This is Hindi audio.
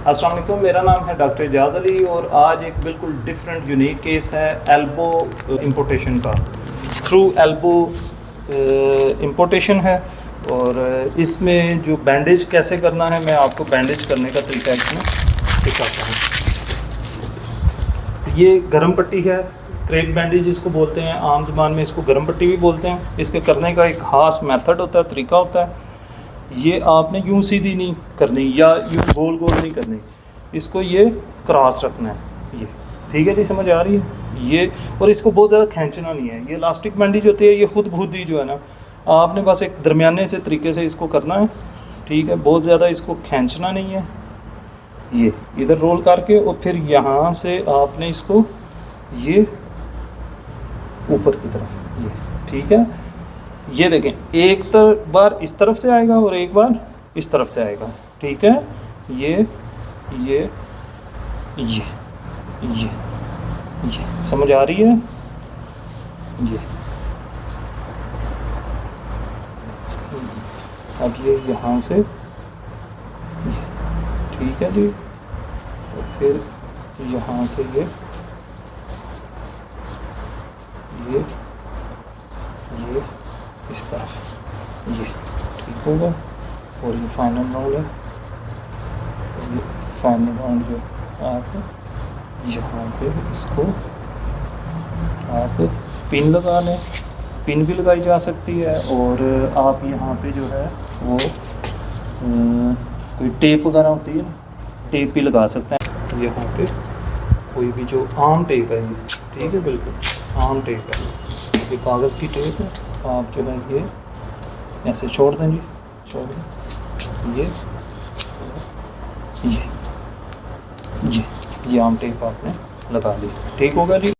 अस्सलाम वालेकुम, मेरा नाम है डॉक्टर एजाज़ अली और आज एक बिल्कुल डिफरेंट यूनिक केस है एल्बो इम्पोर्टेशन का। थ्रू एल्बो इम्पोर्टेशन है और इसमें जो बैंडेज कैसे करना है मैं आपको बैंडेज करने का तरीका इसमें सिखाता हूँ। ये गर्म पट्टी है, क्रेप बैंडेज इसको बोलते हैं, आम ज़बान में इसको गर्म पट्टी भी बोलते हैं। इसके करने का एक ख़ास मेथड होता है, तरीका होता है। ये आपने यूँ सीधी नहीं करनी या यूँ गोल गोल नहीं करनी, इसको ये क्रॉस रखना है। ये ठीक है जी, समझ आ रही है ये। और इसको बहुत ज़्यादा खींचना नहीं है। ये इलास्टिक बैंडेज होती है, ये खुद बहुत ही जो है ना, आपने बस एक दरमियाने से तरीके से इसको करना है, ठीक है। बहुत ज़्यादा इसको खींचना नहीं है। ये इधर रोल करके और फिर यहाँ से आपने इसको ये ऊपर की तरफ, ये ठीक है। ये देखें, एक बार इस तरफ से आएगा और एक बार इस तरफ से आएगा, ठीक है। ये समझ आ रही है। ये अब ये यहाँ से ठीक है जी, और फिर यहाँ से ये इस तरफ, ये ठीक होगा। और ये फाइनल राउंड है, ये फाइनल राउंड जो आप यहाँ पे इसको आप पिन लगा लें, पिन भी लगाई जा सकती है। और आप यहाँ पे जो है वो कोई टेप वगैरह होती है ना, टेप भी लगा सकते हैं। यहाँ पे कोई भी जो आम टेप है ये, ठीक है, बिल्कुल आम टेप है, ये कागज़ की टेप है। आप जो है ये ऐसे छोड़ दें जी, छोड़ दें। ये आम टेप आपने लगा ली, ठीक होगा जी।